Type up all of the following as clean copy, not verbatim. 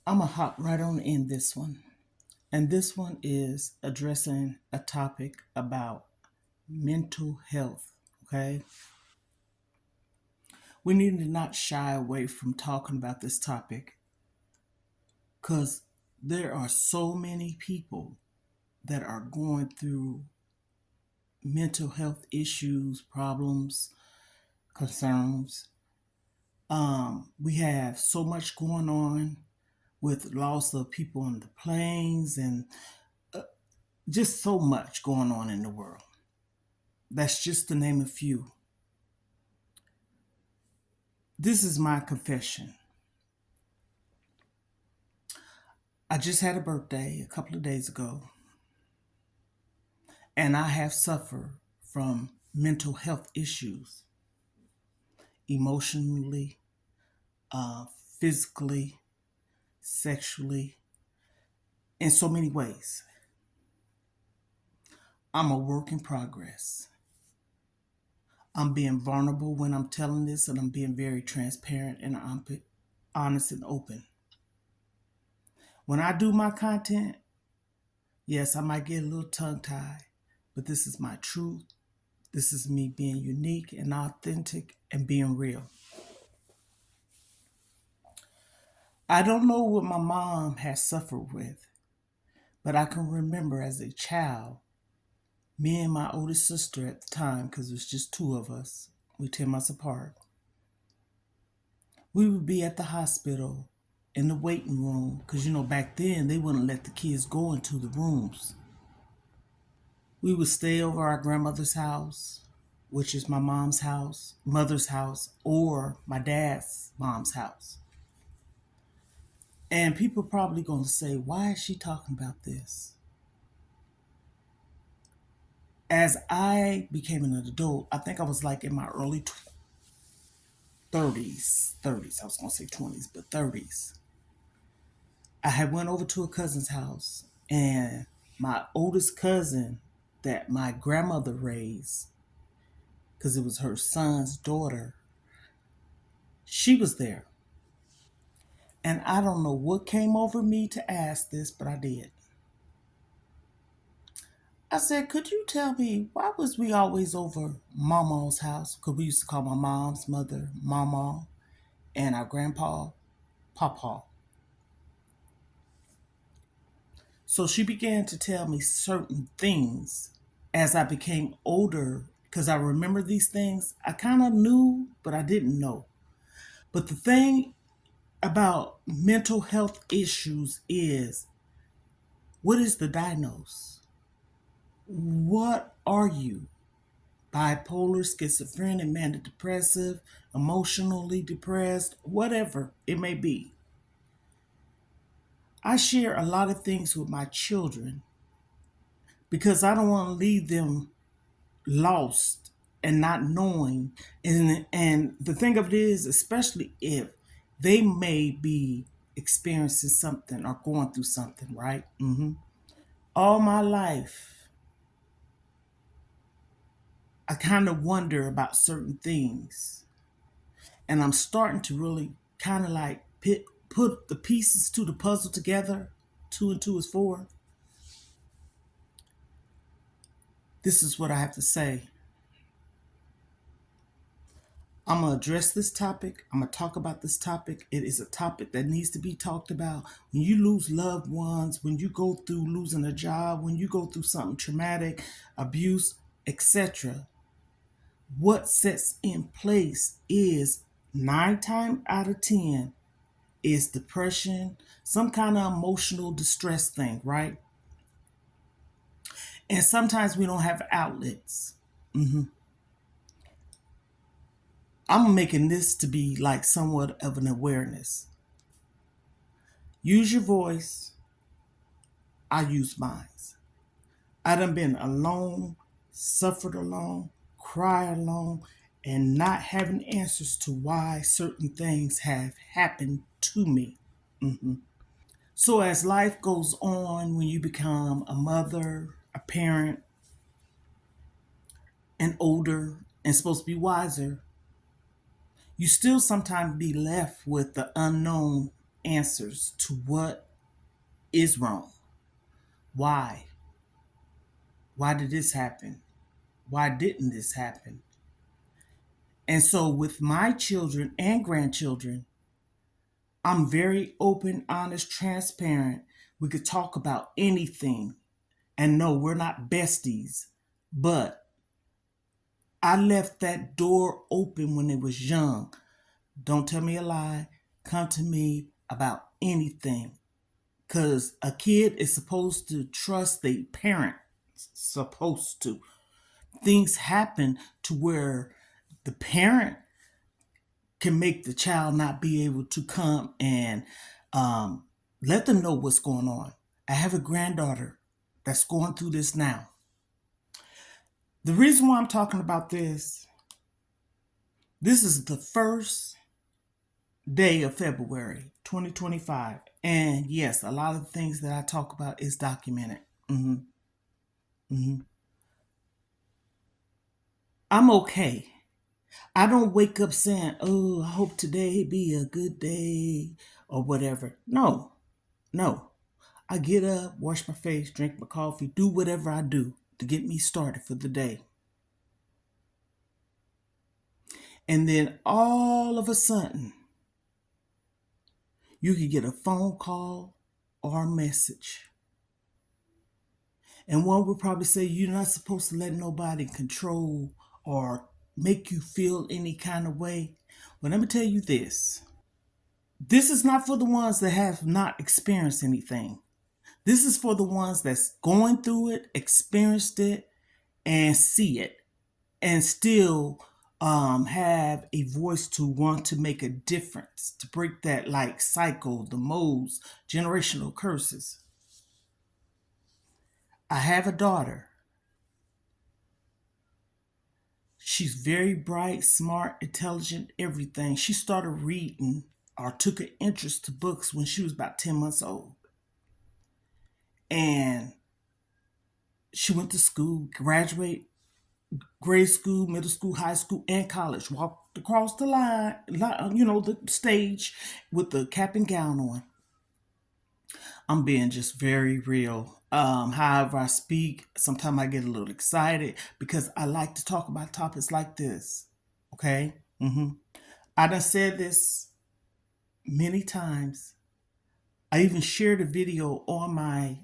I'm going to hop right on in this one. And this one is addressing a topic about mental health. Okay. We need to not shy away from talking about this topic because there are so many people that are going through mental health issues, problems, concerns. We have so much going on with loss of people on the planes and just so much going on in the world. That's just to name a few. This is my confession. I just had a birthday a couple of days ago, and I have suffered from mental health issues, emotionally, uh, physically, sexually, in so many ways. I'm a work in progress. I'm being vulnerable when I'm telling this, and I'm being very transparent and I'm honest and open. When I do my content, yes, I might get a little tongue tied, but this is my truth. This is me being unique and authentic and being real. I don't know what my mom has suffered with, but I can remember as a child, me and my oldest sister at the time, because it was just two of us, we 10 months apart, we would be at the hospital in the waiting room, because back then they wouldn't let the kids go into the rooms. We would stay over our grandmother's house, which is my mom's house, mother's house, or my dad's mom's house. And people probably going to say, why is she talking about this? As I became an adult, I think I was like in my early 30s. I was going to say 20s, but 30s. I had went over to a cousin's house, and my oldest cousin that my grandmother raised, because it was her son's daughter, she was there. And I don't know what came over me to ask this, but I did. I said, could you tell me why was we always over Mama's house? Because we used to call my mom's mother Mama and our grandpa Papa. So she began to tell me certain things as I became older because I remember these things. I kind of knew, but I didn't know. But the thing about mental health issues is, what is the diagnosis? What are you? Bipolar, schizophrenic, manic depressive, emotionally depressed, whatever it may be. I share a lot of things with my children because I don't want to leave them lost and not knowing. And the thing of it is, especially if they may be experiencing something or going through something, right? All my life, I kind of wonder about certain things. And I'm starting to really kind of like put the pieces to the puzzle together. Two and two is four. This is what I have to say. I'm going to address this topic. I'm going to talk about this topic. It is a topic that needs to be talked about. When you lose loved ones, when you go through losing a job, when you go through something traumatic, abuse, etc., what sets in place is 9 times out of 10 is depression, some kind of emotional distress thing, right? And sometimes we don't have outlets. I'm making this to be like somewhat of an awareness. Use your voice. I use mine. I done been alone, suffered alone, cried alone, and not having answers to why certain things have happened to me. So as life goes on, when you become a mother, a parent, and older, and supposed to be wiser, you still sometimes be left with the unknown. answers to what is wrong. Why? Why did this happen? Why didn't this happen? And so, with my children and grandchildren, I'm very open, honest, transparent. We could talk about anything. And no, we're not besties, but I left that door open when it was young. Don't tell me a lie. Come to me about anything. Because a kid is supposed to trust the parent. Supposed to. Things happen to where the parent can make the child not be able to come and let them know what's going on. I have a granddaughter that's going through this now. The reason why I'm talking about this is the first day of February 2025. And yes, a lot of the things that I talk about is documented. I'm okay. I don't wake up saying, oh, I hope today be a good day or whatever. No. I get up, wash my face, drink my coffee, do whatever I do to get me started for the day. And then all of a sudden, you can get a phone call or a message. And one would probably say you're not supposed to let nobody control or make you feel any kind of way. But let me tell you this. This is not for the ones that have not experienced anything. This is for the ones that's going through it, experienced it, and see it, and still have a voice to want to make a difference, to break that like cycle, the modes, generational curses. I have a daughter. She's very bright, smart, intelligent, everything. She started reading or took an interest to books when she was about 10 months old. And she went to school, graduate, grade school, middle school, high school, and college. Walked across the line, the stage with the cap and gown on. I'm being just very real. However I speak, sometimes I get a little excited because I like to talk about topics like this. Okay? I done said this many times. I even shared a video on my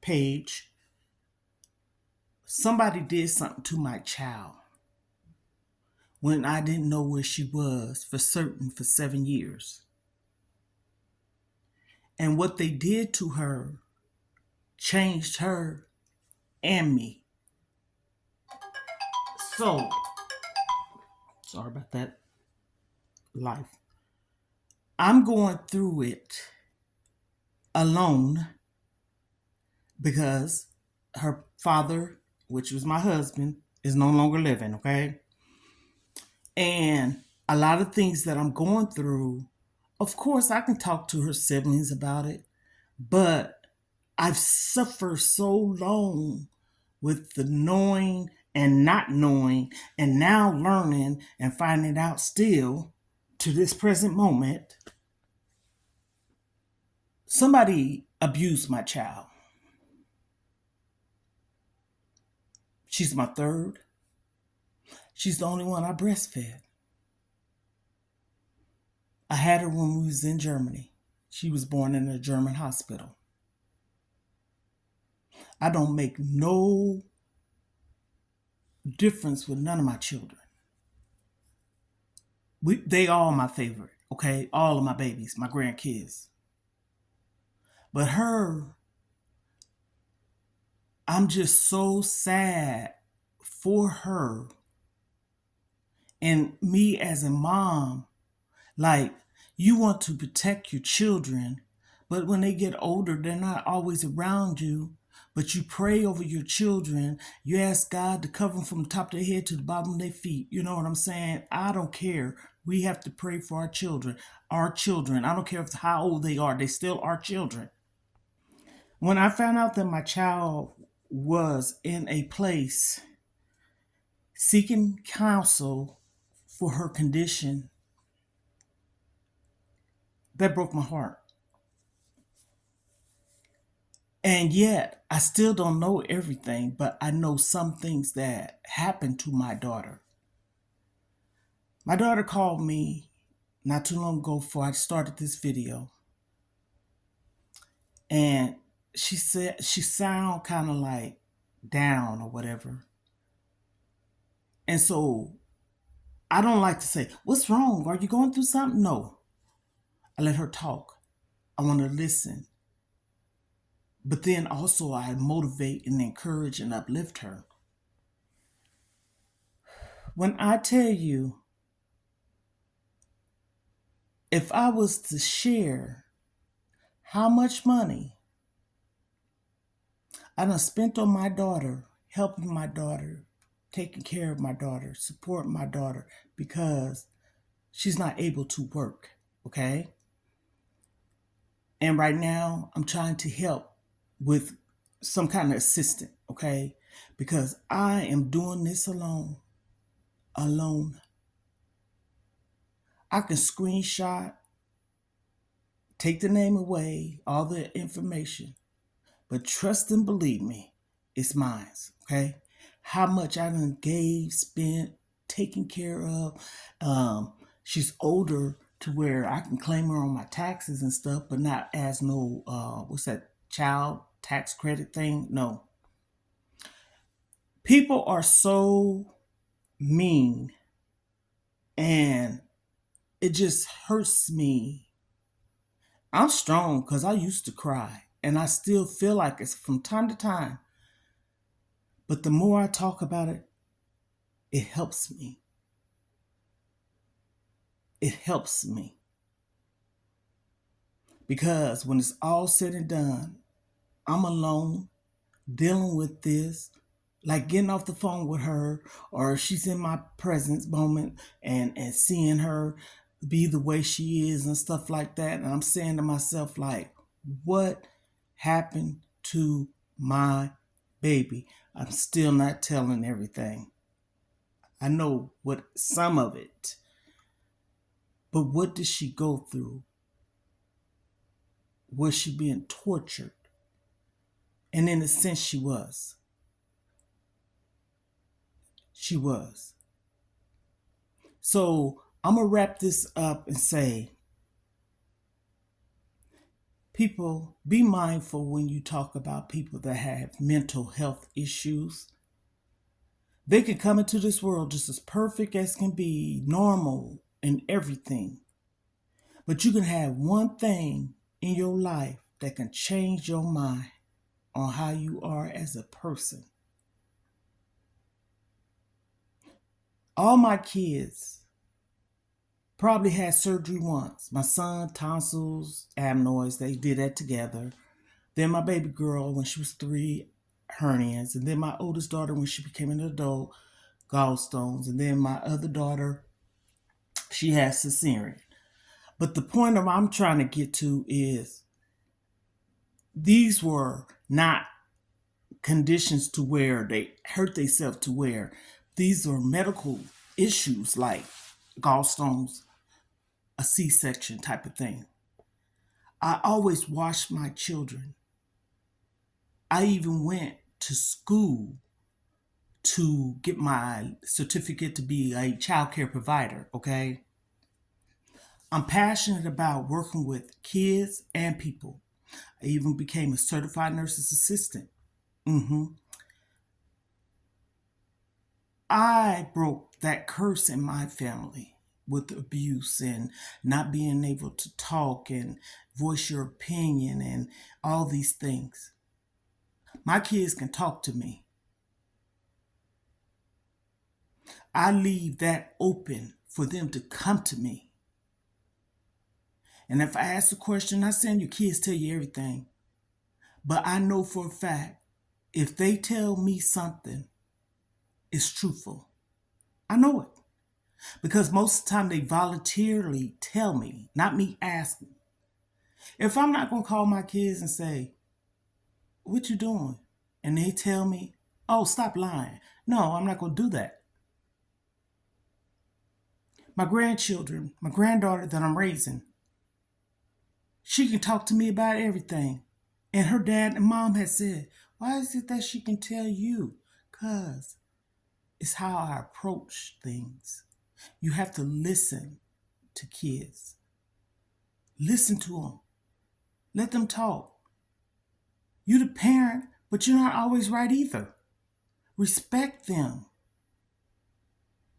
page. Somebody did something to my child when I didn't know where she was for certain for 7 years. And what they did to her changed her and me. So, sorry about that. Life. I'm going through it alone because her father, which was my husband, is no longer living, okay? And a lot of things that I'm going through, of course, I can talk to her siblings about it, but I've suffered so long with the knowing and not knowing, and now learning and finding out still to this present moment. Somebody abused my child. She's my third. She's the only one I breastfed. I had her when we was in Germany. She was born in a German hospital. I don't make no difference with none of my children. They all my favorite, okay? All of my babies, my grandkids. But her, I'm just so sad for her. And me as a mom, like, you want to protect your children, but when they get older, they're not always around you. But you pray over your children. You ask God to cover them from the top of their head to the bottom of their feet. You know what I'm saying? I don't care. We have to pray for our children. Our children. I don't care how old they are. They still are children. When I found out that my child was in a place seeking counsel for her condition, that broke my heart. And yet, I still don't know everything, but I know some things that happened to my daughter. My daughter called me not too long ago before I started this video, and she said she sound kind of like down or whatever. And so I don't like to say, "What's wrong? Are you going through something?" No. I let her talk. I want to listen. But then also I motivate and encourage and uplift her. When I tell you, if I was to share how much money I done spent on my daughter, helping my daughter, taking care of my daughter, supporting my daughter, because she's not able to work, okay? And right now, I'm trying to help with some kind of assistant, okay? Because I am doing this alone. Alone. I can screenshot, take the name away, all the information, but trust and believe me, it's mine, okay? How much I done gave, spent, taken care of. She's older to where I can claim her on my taxes and stuff, but not as no, what's that, child tax credit thing? No. People are so mean, and it just hurts me. I'm strong because I used to cry, and I still feel like it's from time to time. But the more I talk about it, it helps me. It helps me. Because when it's all said and done, I'm alone dealing with this, like getting off the phone with her, or she's in my presence moment and seeing her be the way she is and stuff like that. And I'm saying to myself, like, what happened to my baby? I'm still not telling everything. I know what some of it, but what did she go through? Was she being tortured? And in a sense, she was. She was. So I'm going to wrap this up and say, people, be mindful when you talk about people that have mental health issues. They can come into this world just as perfect as can be, normal and everything. But you can have one thing in your life that can change your mind on how you are as a person. All my kids probably had surgery once. My son, tonsils, adenoids, they did that together. Then my baby girl, when she was 3, hernias. And then my oldest daughter, when she became an adult, gallstones. And then my other daughter, she has cesarean. But the point of I'm trying to get to is these were not conditions to where they hurt themselves to where these are medical issues like gallstones, a C-section type of thing. I always watched my children. I even went to school to get my certificate to be a child care provider, okay? I'm passionate about working with kids and people. I even became a certified nurse's assistant. I broke that curse in my family with abuse and not being able to talk and voice your opinion and all these things. My kids can talk to me. I leave that open for them to come to me. And if I ask a question, I send your kids tell you everything. But I know for a fact, if they tell me something, it's truthful. I know it. Because most of the time they voluntarily tell me, not me asking. If I'm not going to call my kids and say, what you doing? And they tell me, oh, stop lying. No, I'm not going to do that. My grandchildren, my granddaughter that I'm raising, she can talk to me about everything. And her dad and mom had said, why is it that she can tell you? Because it's how I approach things. You have to listen to kids. Listen to them. Let them talk. You're the parent, but you're not always right either. Respect them.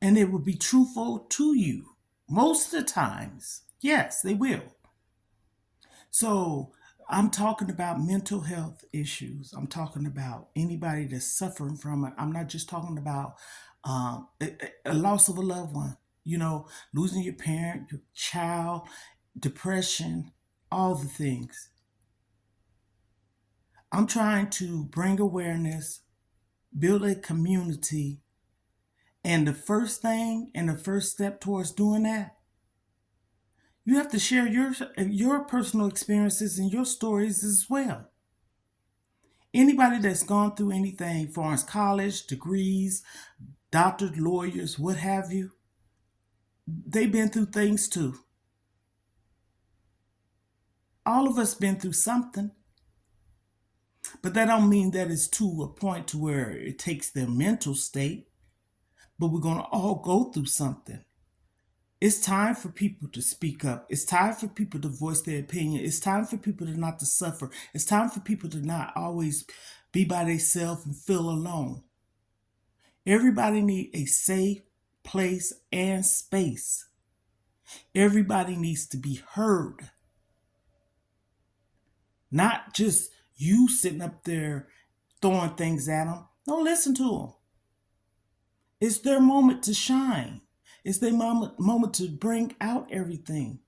And they will be truthful to you. Most of the times. Yes, they will. So I'm talking about mental health issues. I'm talking about anybody that's suffering from it. I'm not just talking about a loss of a loved one, losing your parent, your child, depression, all the things. I'm trying to bring awareness, build a community, and the first thing and the first step towards doing that, you have to share your personal experiences and your stories as well. Anybody that's gone through anything, far as college, degrees, doctors, lawyers, what have you, they've been through things too. All of us been through something. But that don't mean that it's to a point to where it takes their mental state. But we're going to all go through something. It's time for people to speak up. It's time for people to voice their opinion. It's time for people to not to suffer. It's time for people to not always be by themselves and feel alone. Everybody needs a safe place and space. Everybody needs to be heard. Not just you sitting up there throwing things at them. Don't listen to them. It's their moment to shine. It's their moment to bring out everything.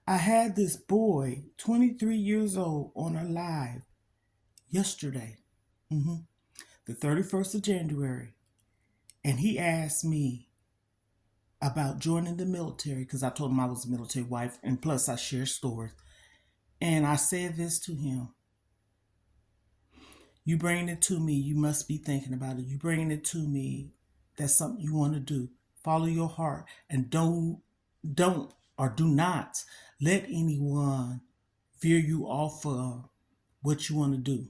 I had this boy, 23 years old, on a live yesterday, the 31st of January. And he asked me about joining the military because I told him I was a military wife, and plus I share stories. And I said this to him. You bring it to me, you must be thinking about it. You bring it to me, that's something you want to do. Follow your heart and don't or do not let anyone veer you off of what you want to do.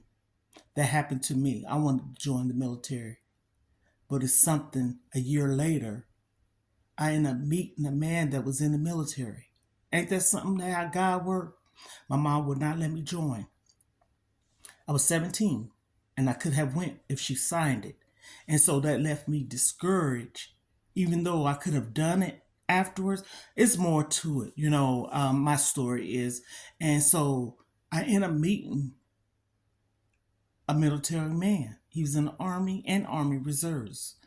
That happened to me. I wanted to join the military. But it's something a year later, I ended up meeting a man that was in the military. Ain't that something that how God worked? My mom would not let me join. I was 17 and I could have went if she signed it. And so that left me discouraged, even though I could have done it afterwards. It's more to it, my story is. And so I ended up meeting a military man. He was in the Army and Army Reserves.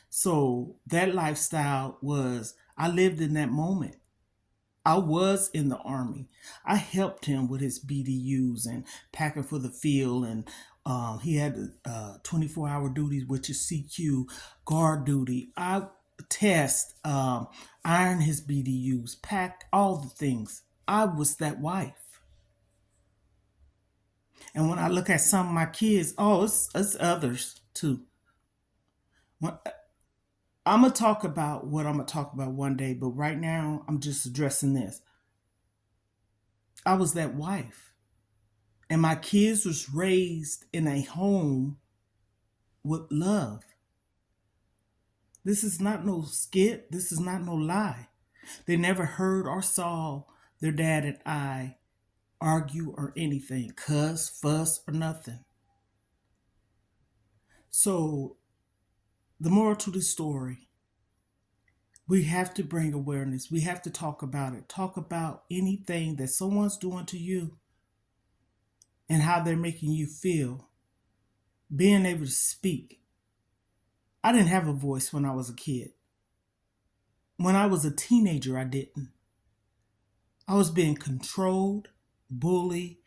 So that lifestyle was, I lived in that moment. I was in the Army. I helped him with his BDUs and packing for the field. And he had 24-hour duties, which is CQ, guard duty. I test, iron his BDUs, pack all the things. I was that wife. And when I look at some of my kids, it's others too. I'm going to talk about what I'm going to talk about one day, but right now I'm just addressing this. I was that wife. And my kids was raised in a home with love. This is not no skit. This is not no lie. They never heard or saw their dad and I argue or anything, cuss, fuss, or nothing. So the moral to the story, we have to bring awareness. We have to talk about it. Talk about anything that someone's doing to you and how they're making you feel. Being able to speak. I didn't have a voice when I was a kid. When I was a teenager, I didn't. I was being controlled, bullied,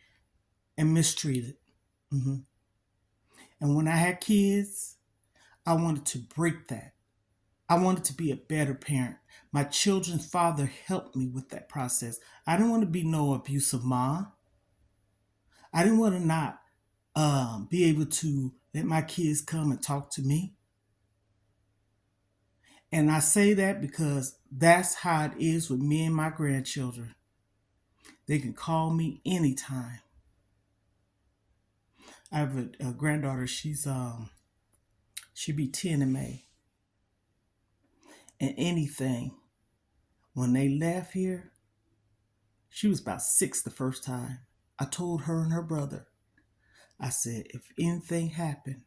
and mistreated. And when I had kids, I wanted to break that. I wanted to be a better parent. My children's father helped me with that process. I didn't want to be no abusive mom. I didn't want to not be able to let my kids come and talk to me. And I say that because that's how it is with me and my grandchildren. They can call me anytime. I have a granddaughter. She be 10 in May. And anything, when they left here, she was about 6 the first time. I told her and her brother, I said, if anything happened,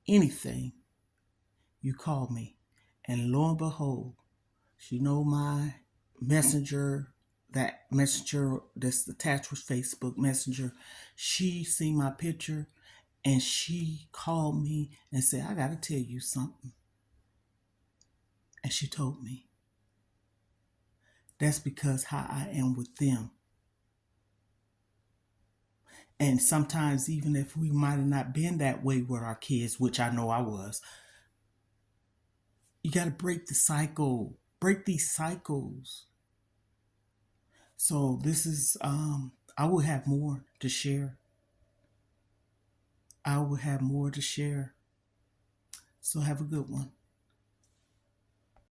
anything, you call me. And lo and behold, she know my messenger, that messenger that's attached with Facebook Messenger. She seen my picture and she called me and said, I got to tell you something. And she told me. That's because how I am with them. And sometimes, even if we might have not been that way with our kids, which I know I was, you got to break the cycle, break these cycles. So this is, I will have more to share. I will have more to share. So have a good one.